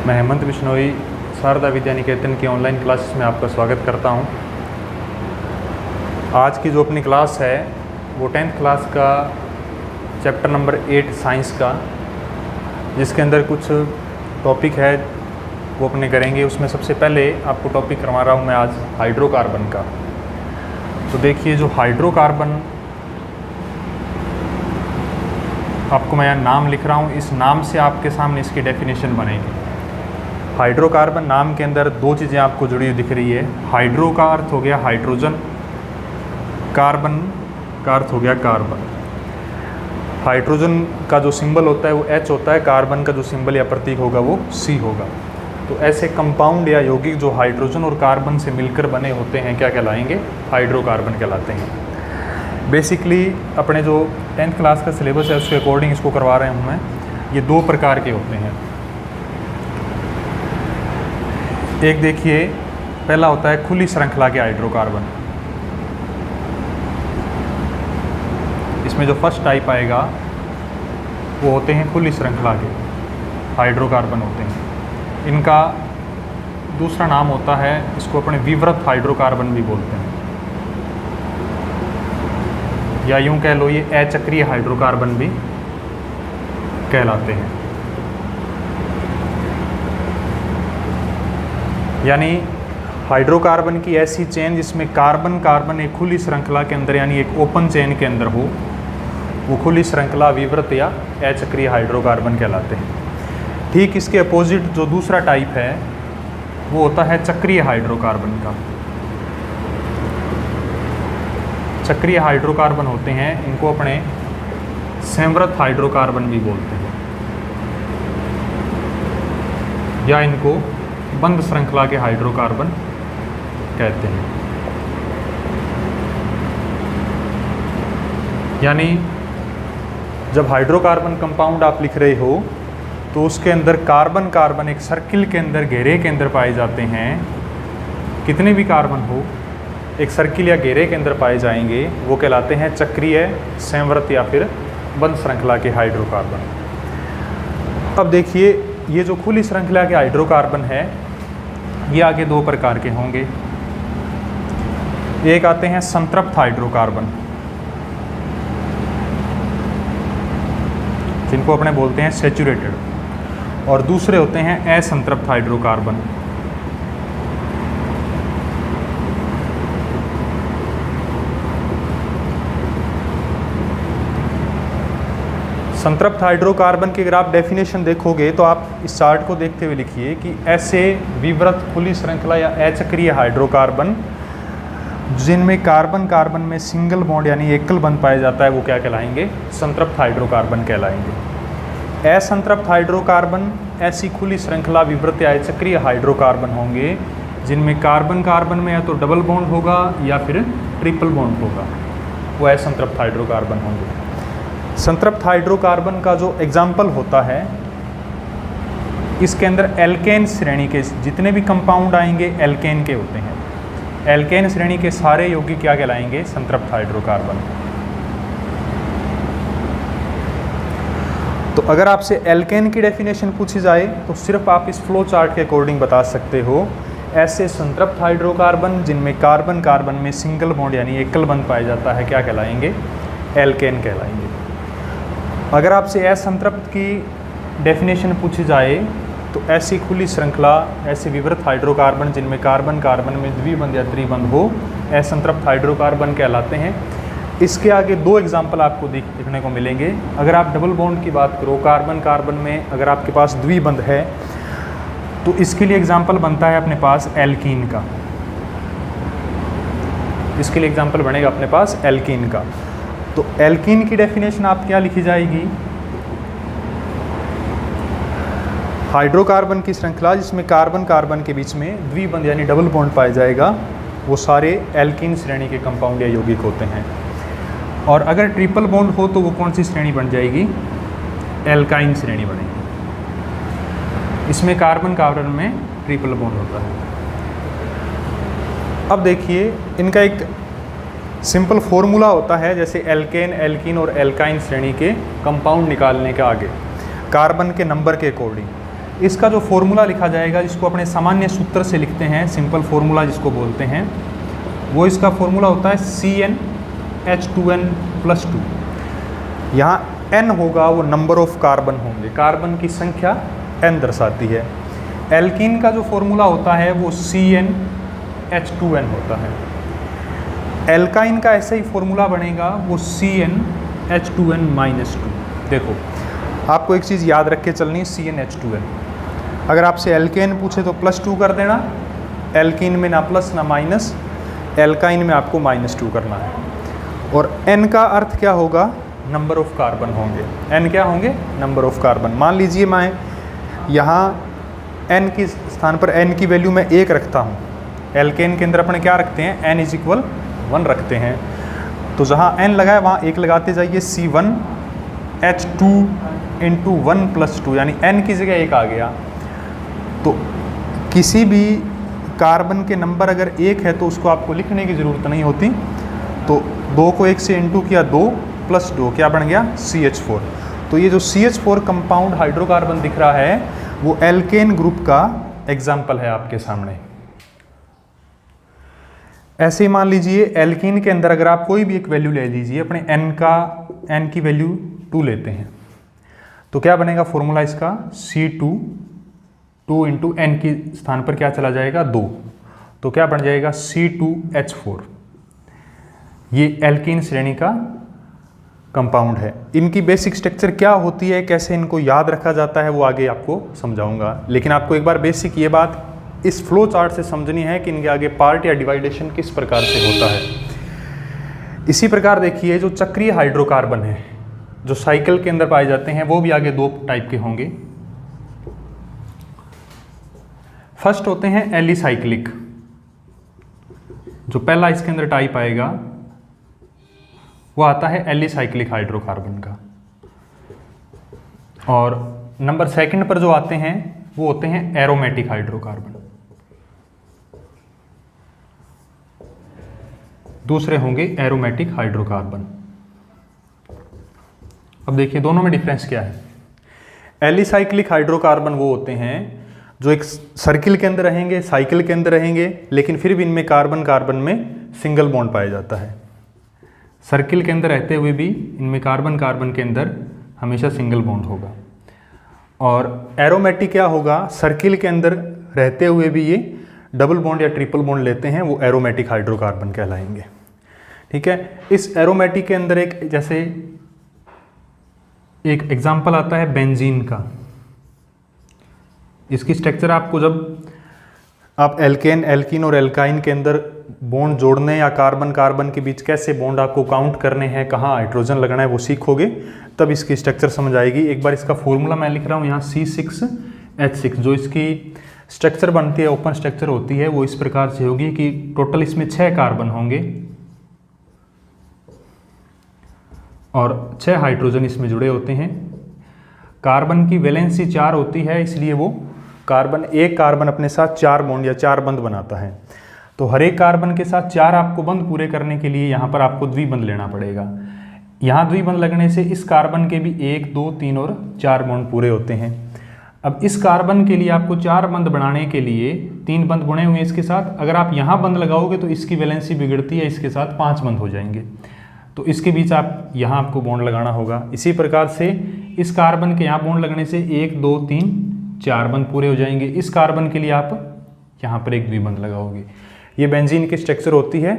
मैं हेमंत बिश्नोई शारदा विद्या निकेतन की online classes में आपका स्वागत करता हूं। आज की जो अपनी क्लास है वो 10th क्लास का चैप्टर नंबर 8 साइंस का, जिसके अंदर कुछ टॉपिक है वो अपने करेंगे। उसमें सबसे पहले आपको टॉपिक करवा रहा हूं मैं आज हाइड्रोकार्बन का। तो देखिए, जो हाइड्रोकार्बन आपको मैं यहाँ नाम लिख रहा हूँ, इस नाम से आपके सामने इसकी डेफिनेशन बनेगी। हाइड्रोकार्बन नाम के अंदर दो चीज़ें आपको जुड़ी हुई दिख रही है। हाइड्रो का अर्थ हो गया हाइड्रोजन, कार्बन का अर्थ हो गया कार्बन। हाइड्रोजन का जो सिंबल होता है वो H होता है, कार्बन का जो सिंबल या प्रतीक होगा वो C होगा। तो ऐसे कंपाउंड या यौगिक जो हाइड्रोजन और कार्बन से मिलकर बने होते हैं क्या कहलाएंगे? हाइड्रोकार्बन कहलाते हैं। बेसिकली अपने जो 10th क्लास का सिलेबस है उसके अकॉर्डिंग इसको करवा रहे हूँ मैं। ये दो प्रकार के होते हैं। एक देखिए, पहला होता है खुली श्रृंखला के हाइड्रोकार्बन। इसमें जो फर्स्ट टाइप आएगा वो होते हैं खुली श्रृंखला के हाइड्रोकार्बन होते हैं। इनका दूसरा नाम होता है, इसको अपने विवृत हाइड्रोकार्बन भी बोलते हैं, या यूं कह लो ये अचक्रीय हाइड्रोकार्बन भी कहलाते हैं। यानी हाइड्रोकार्बन की ऐसी चेन जिसमें कार्बन कार्बन एक खुली श्रृंखला के अंदर यानी एक ओपन चेन के अंदर हो, वो खुली श्रृंखला विवृत या अचक्रीय हाइड्रोकार्बन कहलाते हैं। ठीक इसके अपोजिट जो दूसरा टाइप है वो होता है चक्रीय हाइड्रोकार्बन का। चक्रीय हाइड्रोकार्बन होते हैं, इनको अपने संवृत हाइड्रोकार्बन भी बोलते हैं, या इनको बंद श्रृंखला के हाइड्रोकार्बन कहते हैं। यानी जब हाइड्रोकार्बन कंपाउंड आप लिख रहे हो तो उसके अंदर कार्बन कार्बन एक सर्किल के अंदर, घेरे के अंदर पाए जाते हैं। कितने भी कार्बन हो एक सर्किल या घेरे के अंदर पाए जाएंगे, वो कहलाते हैं चक्रीय, संवृत या फिर बंद श्रृंखला के हाइड्रोकार्बन। अब देखिए, ये जो खुली श्रृंखला के हाइड्रोकार्बन है ये आगे दो प्रकार के होंगे। एक आते हैं संतृप्त हाइड्रोकार्बन, जिनको अपने बोलते हैं सैचुरेटेड, और दूसरे होते हैं असंतृप्त हाइड्रोकार्बन। संतृप्त हाइड्रोकार्बन की अगर आप डेफिनेशन देखोगे तो आप इस चार्ट को देखते हुए लिखिए कि ऐसे विवृत खुली श्रृंखला या अचक्रीय हाइड्रोकार्बन जिनमें कार्बन कार्बन में सिंगल बॉन्ड यानी एकल बंध पाया जाता है वो क्या कहलाएंगे? संतृप्त हाइड्रोकार्बन कहलाएंगे। असंतृप्त हाइड्रोकार्बन ऐसी खुली श्रृंखला विवृत या अचक्रीय हाइड्रोकार्बन होंगे जिनमें कार्बन कार्बन में या तो डबल बॉन्ड होगा या फिर ट्रिपल बॉन्ड होगा, वो असंतृप्त हाइड्रोकार्बन होंगे। संतृप्त हाइड्रोकार्बन का जो एग्जाम्पल होता है, इसके अंदर एल्केन श्रेणी के जितने भी कंपाउंड आएंगे एल्केन के होते हैं। एल्केन श्रेणी के सारे यौगिक क्या कहलाएंगे? संतृप्त हाइड्रोकार्बन। तो अगर आपसे एल्केन की डेफिनेशन पूछी जाए तो सिर्फ आप इस फ्लो चार्ट के अकॉर्डिंग बता सकते हो, ऐसे संतृप्त हाइड्रोकार्बन जिनमें कार्बन कार्बन में सिंगल बॉन्ड यानी एकल बंध पाया जाता है क्या कहलाएंगे? एल्केन कहलाएंगे। अगर आपसे असंतृप्त की डेफिनेशन पूछी जाए तो ऐसी खुली श्रृंखला, ऐसे विवृत हाइड्रोकार्बन जिनमें कार्बन कार्बन में द्विबंध या त्रिबंध हो, असंतृप्त हाइड्रोकार्बन कहलाते हैं। इसके आगे दो एग्जाम्पल आपको देखने को मिलेंगे। अगर आप डबल बॉन्ड की बात करो, कार्बन कार्बन में अगर आपके पास द्विबंध है तो इसके लिए एग्जाम्पल बनता है अपने पास एल्कीन का। इसके लिए एग्जाम्पल बनेगा अपने पास एल्कीन का। तो एल्कीन की डेफिनेशन आप क्या लिखी जाएगी? हाइड्रोकार्बन की श्रृंखला जिसमें कार्बन कार्बन के बीच में द्विबंध यानी डबल बॉन्ड पाया जाएगा, वो सारे एल्कीन श्रेणी के कंपाउंड या यौगिक होते हैं। और अगर ट्रिपल बॉन्ड हो तो वो कौन सी श्रेणी बन जाएगी? एल्काइन श्रेणी बनेगी। इसमें कार्बन कार्बन में ट्रिपल बॉन्ड होता है। अब देखिए, इनका एक सिंपल फॉर्मूला होता है, जैसे एल्केन, एल्कीन और एल्काइन श्रेणी के कंपाउंड निकालने के आगे कार्बन के नंबर के अकॉर्डिंग इसका जो फॉर्मूला लिखा जाएगा, जिसको अपने सामान्य सूत्र से लिखते हैं, सिंपल फॉर्मूला जिसको बोलते हैं, वो इसका फॉर्मूला होता है CnH2n+2। यहाँ n होगा वो नंबर ऑफ कार्बन होंगे, कार्बन की संख्या n दर्शाती है। एल्कीन का जो फॉर्मूला होता है वो CnH2n होता है। एल्काइन का ऐसे ही फॉर्मूला बनेगा, वो CnH2n-2। देखो आपको एक चीज़ याद रख के चलनी है, CnH2n। अगर आपसे एल्केन पूछे तो +2 कर देना, एल्कीन में ना प्लस ना माइनस, एल्काइन में आपको -2 करना है। और n का अर्थ क्या होगा, नंबर ऑफ कार्बन होंगे। n क्या होंगे, नंबर ऑफ कार्बन। मान लीजिए मैं यहाँ n के स्थान पर n की वैल्यू मैं 1 रखता हूँ। एल्केन के अंदर अपने क्या रखते हैं, n = 1 रखते हैं। तो जहाँ n लगा है वहाँ 1 लगाते जाइए, C1H2 × 1 + 2, यानी n की जगह 1 आ गया। तो किसी भी कार्बन के नंबर अगर 1 है तो उसको आपको लिखने की ज़रूरत नहीं होती। तो 2 को 1 से इंटू किया, 2 + 2 क्या बन गया, CH4। तो ये जो CH4 कंपाउंड हाइड्रोकार्बन दिख रहा है वो एल्केन ग्रुप का एग्जाम्पल है आपके सामने। ऐसे ही मान लीजिए एल्कीन के अंदर अगर आप कोई भी एक वैल्यू ले लीजिए, अपने n की वैल्यू 2 लेते हैं, तो क्या बनेगा फॉर्मूला इसका, C2 2 × n के स्थान पर क्या चला जाएगा, 2, तो क्या बन जाएगा C2H4। ये एल्कीन श्रेणी का कंपाउंड है। इनकी बेसिक स्ट्रक्चर क्या होती है, कैसे इनको याद रखा जाता है, वो आगे आपको समझाऊंगा। लेकिन आपको एक बार बेसिक ये बात इस फ्लो चार्ट से समझनी है कि इनके आगे पार्ट या डिवाइडेशन किस प्रकार से होता है। इसी प्रकार देखिए जो चक्रीय हाइड्रोकार्बन है, जो साइकिल के अंदर पाए जाते हैं, वो भी आगे 2 टाइप के होंगे। फर्स्ट होते हैं एलिसाइक्लिक। जो पहला इसके अंदर टाइप आएगा वो आता है एलिसाइक्लिक हाइड्रोकार्बन का। और नंबर 2 पर जो आते हैं वो होते हैं एरोमेटिक हाइड्रोकार्बन। दूसरे होंगे एरोमेटिक हाइड्रोकार्बन। अब देखिए दोनों में डिफरेंस क्या है। एलिसाइक्लिक हाइड्रोकार्बन वो होते हैं जो एक सर्किल के अंदर रहेंगे, साइकिल के अंदर रहेंगे, लेकिन फिर भी इनमें कार्बन कार्बन में सिंगल बॉन्ड पाया जाता है। सर्किल के अंदर रहते हुए भी इनमें कार्बन कार्बन के अंदर हमेशा सिंगल बॉन्ड होगा। और एरोमेटिक क्या होगा, सर्किल के अंदर रहते हुए भी ये डबल बॉन्ड या ट्रिपल बॉन्ड लेते हैं, वो एरोमेटिक हाइड्रोकार्बन कहलाएंगे। ठीक है, इस एरोमेटिक के अंदर एक जैसे एक एग्जाम्पल आता है बेंजीन का। इसकी स्ट्रक्चर आपको जब आप एल्कीन और एल्काइन के अंदर बॉन्ड जोड़ने या कार्बन कार्बन के बीच कैसे बॉन्ड आपको काउंट करने हैं, कहाँ हाइड्रोजन लगना है, वो सीखोगे तब इसकी स्ट्रक्चर समझ आएगी। एक बार इसका फॉर्मूला मैं लिख रहा हूँ यहाँ, C6H6। जो इसकी स्ट्रक्चर बनती है, ओपन स्ट्रक्चर होती है, वो इस प्रकार से होगी कि टोटल इसमें 6 कार्बन होंगे और 6 हाइड्रोजन इसमें जुड़े होते हैं। कार्बन की वैलेंसी 4 होती है, इसलिए वो एक कार्बन अपने साथ 4 बॉन्ड या 4 बंध बनाता है। तो हर एक कार्बन के साथ 4 आपको बंध पूरे करने के लिए यहाँ पर आपको द्विबंध लेना पड़ेगा। यहाँ द्विबंध लगने से इस कार्बन के भी 1, 2, 3 और 4 बॉन्ड पूरे होते हैं। अब इस कार्बन के लिए आपको 4 बंध बनाने के लिए 3 बंध बुने हुए इसके साथ, अगर आप यहाँ बंध लगाओगे तो इसकी वैलेंसी बिगड़ती है, इसके साथ 5 बंध हो जाएंगे। तो इसके बीच आप यहाँ आपको बॉन्ड लगाना होगा। इसी प्रकार से इस कार्बन के यहाँ बॉन्ड लगने से 1, 2, 3, 4 बंध पूरे हो जाएंगे। इस कार्बन के लिए आप यहाँ पर एक द्विबंध लगाओगे। ये बेंजीन की स्ट्रक्चर होती है,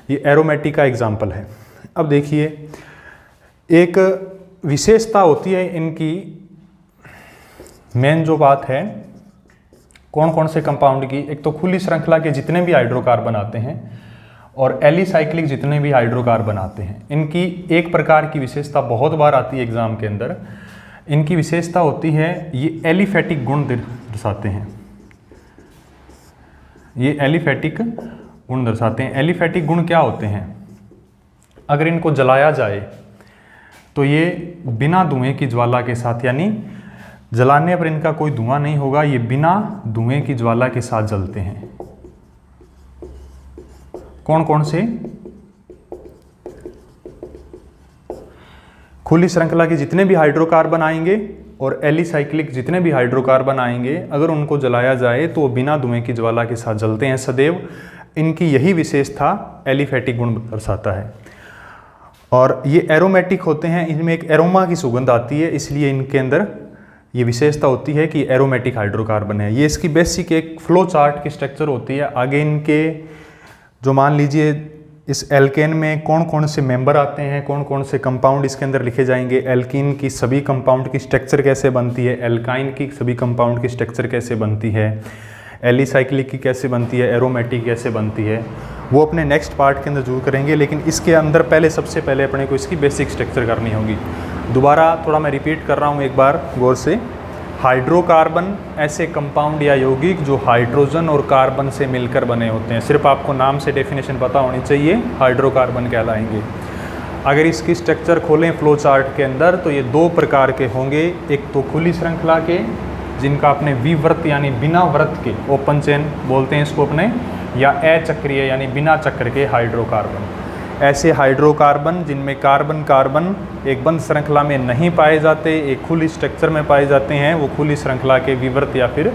ये एरोमेटिक का एग्जाम्पल है। अब देखिए एक विशेषता होती है इनकी, मेन जो बात है कौन कौन से कंपाउंड की, एक तो खुली श्रृंखला के जितने भी हाइड्रोकार्बन आते हैं और एलिसाइक्लिक जितने भी हाइड्रोकार्बन आते हैं, इनकी एक प्रकार की विशेषता बहुत बार आती है एग्जाम के अंदर। इनकी विशेषता होती है ये एलिफैटिक गुण दर्शाते हैं। ये एलिफैटिक गुण दर्शाते हैं। एलिफैटिक गुण क्या होते हैं, अगर इनको जलाया जाए तो ये बिना धुएं की ज्वाला के साथ, यानी जलाने पर इनका कोई धुआं नहीं होगा, ये बिना धुएं की ज्वाला के साथ जलते हैं। कौन कौन से, खुली श्रृंखला के जितने भी हाइड्रोकार्बन आएंगे और एलिसाइक्लिक जितने भी हाइड्रोकार्बन आएंगे, अगर उनको जलाया जाए तो वो बिना धुएं की ज्वाला के साथ जलते हैं सदैव। इनकी यही विशेषता एलिफैटिक गुण दर्शाता है। और ये एरोमेटिक होते हैं, इनमें एक एरोमा की सुगंध आती है, इसलिए इनके अंदर ये विशेषता होती है कि एरोमेटिक हाइड्रोकार्बन है। ये इसकी बेसिक एक फ्लो चार्ट की स्ट्रक्चर होती है। आगे इनके जो मान लीजिए इस एल्केन में कौन कौन से मेंबर आते हैं, कौन कौन से कंपाउंड इसके अंदर लिखे जाएंगे, एल्कीन की सभी कंपाउंड की स्ट्रक्चर कैसे बनती है, एल्काइन की सभी कंपाउंड की स्ट्रक्चर कैसे बनती है, एलिसाइक्लिक की कैसे बनती है, एरोमेटिक कैसे बनती है, वो अपने नेक्स्ट पार्ट के अंदर जरूर करेंगे। लेकिन इसके अंदर सबसे पहले अपने को इसकी बेसिक स्ट्रक्चर करनी होगी। दोबारा थोड़ा मैं रिपीट कर रहा हूँ एक बार गौर से। हाइड्रोकार्बन ऐसे कंपाउंड या यौगिक जो हाइड्रोजन और कार्बन से मिलकर बने होते हैं। सिर्फ आपको नाम से डेफिनेशन पता होनी चाहिए, हाइड्रोकार्बन कहलाएंगे। अगर इसकी स्ट्रक्चर खोलें फ्लो चार्ट के अंदर तो ये दो प्रकार के होंगे। एक तो खुली श्रृंखला के, जिनका अपने विव्रत यानी बिना व्रत के, ओपन चेन बोलते हैं इसको अपने, या अचक्रीय यानी बिना चक्र के हाइड्रोकार्बन। ऐसे हाइड्रोकार्बन जिनमें कार्बन कार्बन एक बंद श्रृंखला में नहीं पाए जाते, एक खुली स्ट्रक्चर में पाए जाते हैं, वो खुली श्रृंखला के विव्रत या फिर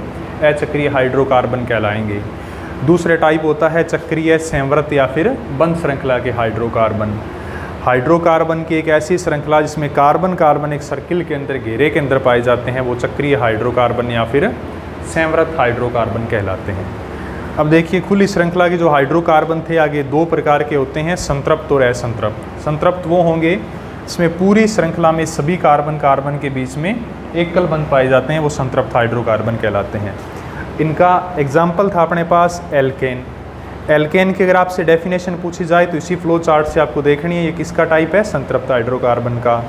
अचक्रीय हाइड्रोकार्बन कहलाएंगे। दूसरे टाइप होता है चक्रीय, संवृत या फिर बंद श्रृंखला के हाइड्रोकार्बन। हाइड्रोकार्बन की एक ऐसी श्रृंखला जिसमें कार्बन कार्बन एक सर्किल के अंदर, घेरे के अंदर पाए जाते हैं, वो चक्रीय हाइड्रोकार्बन या फिर संवृत हाइड्रोकार्बन कहलाते हैं। अब देखिए खुली श्रृंखला के जो हाइड्रोकार्बन थे आगे दो प्रकार के होते हैं, संतृप्त और असंतृप्त। संतृप्त वो होंगे इसमें पूरी श्रृंखला में सभी कार्बन कार्बन के बीच में एकल बंध पाए जाते हैं, वो संतृप्त हाइड्रोकार्बन कहलाते हैं। इनका एग्जाम्पल था अपने पास एल्केन। एल्केन की अगर आपसे डेफिनेशन पूछी जाए तो इसी फ्लो चार्ट से आपको देखनी है ये किसका टाइप है, संतृप्त हाइड्रोकार्बन का।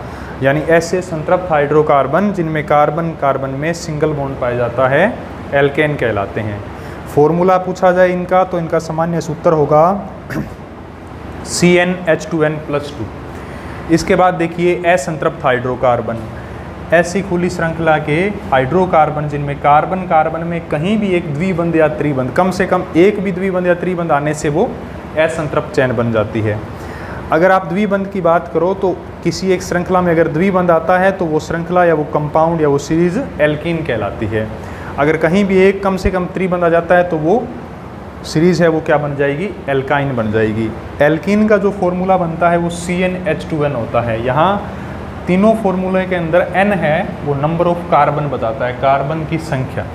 यानी ऐसे संतृप्त हाइड्रोकार्बन जिनमें कार्बन कार्बन में सिंगल बॉन्ड पाया जाता है, एल्केन कहलाते हैं। फॉर्मूला पूछा जाए इनका तो इनका सामान्य सूत्र होगा CnH2n+2। इसके बाद देखिए असंतृप्त हाइड्रोकार्बन, ऐसी खुली श्रृंखला के हाइड्रोकार्बन जिनमें कार्बन कार्बन में कहीं भी एक द्विबंध या त्रिबंध, कम से कम एक भी द्विबंध या त्रिबंध आने से वो असंतृप्त चेन बन जाती है। अगर आप द्विबंध की बात करो तो किसी एक श्रृंखला में अगर द्विबंध आता है तो वो श्रृंखला या वो कंपाउंड या वो सीरीज एल्कीन कहलाती है। अगर कहीं भी एक कम से कम त्रिबंध आ जाता है तो वो सीरीज है वो क्या बन जाएगी, एल्काइन बन जाएगी। एल्कीन का जो फॉर्मूला बनता है वो CnH2n होता है। यहाँ तीनों फॉर्मूले के अंदर n है, वो नंबर ऑफ कार्बन बताता है, कार्बन की संख्या।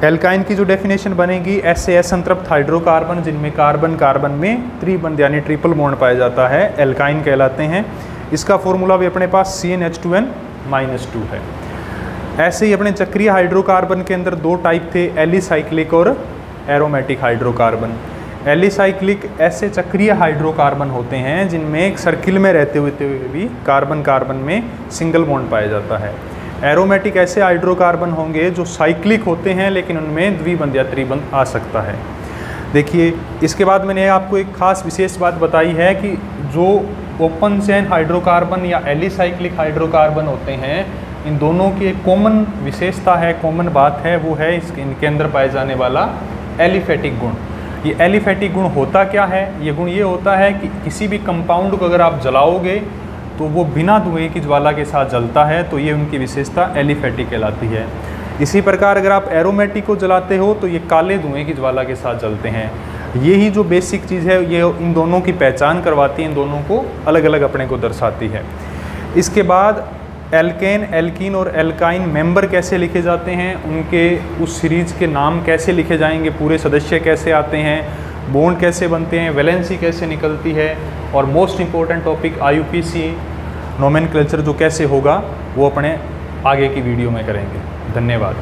एल्काइन की जो डेफिनेशन बनेगी, ऐसे असंतृप्त हाइड्रोकार्बन जिनमें कार्बन कार्बन में त्रिबंध यानी ट्रिपल बॉन्ड पाया जाता है, एल्काइन कहलाते हैं। इसका फॉर्मूला भी अपने पास CnH2n-2 है। ऐसे ही अपने चक्रीय हाइड्रोकार्बन के अंदर दो टाइप थे, एलिसाइक्लिक और एरोमेटिक हाइड्रोकार्बन। एलिसाइक्लिक ऐसे चक्रीय हाइड्रोकार्बन होते हैं जिनमें एक सर्किल में रहते हुए भी कार्बन कार्बन में सिंगल बॉन्ड पाया जाता है। एरोमेटिक ऐसे हाइड्रोकार्बन होंगे जो साइक्लिक होते हैं लेकिन उनमें द्विबंध या त्रिबंध आ सकता है। देखिए इसके बाद मैंने आपको एक खास विशेष बात बताई है कि जो ओपन चेन हाइड्रोकार्बन या एलिसाइक्लिक हाइड्रोकार्बन होते हैं, इन दोनों की एक कॉमन विशेषता है, कॉमन बात है, वो है इनके अंदर पाए जाने वाला एलिफैटिक गुण। ये एलिफैटिक गुण होता क्या है? ये गुण ये होता है कि किसी भी कंपाउंड को अगर आप जलाओगे तो वो बिना धुएं की ज्वाला के साथ जलता है, तो ये उनकी विशेषता एलिफैटिक कहलाती है। इसी प्रकार अगर आप एरोमेटिक को जलाते हो तो ये काले धुएं की ज्वाला के साथ जलते हैं। यही जो बेसिक चीज़ है ये इन दोनों की पहचान करवाती है, इन दोनों को अलग अलग अपने को दर्शाती है। इसके बाद एल्केन, एल्कीन और एल्काइन मेंबर कैसे लिखे जाते हैं, उनके उस सीरीज के नाम कैसे लिखे जाएंगे, पूरे सदस्य कैसे आते हैं, बॉन्ड कैसे बनते हैं, वैलेंसी कैसे निकलती है, और most important topic IUPAC nomenclature जो कैसे होगा वो अपने आगे की वीडियो में करेंगे। धन्यवाद।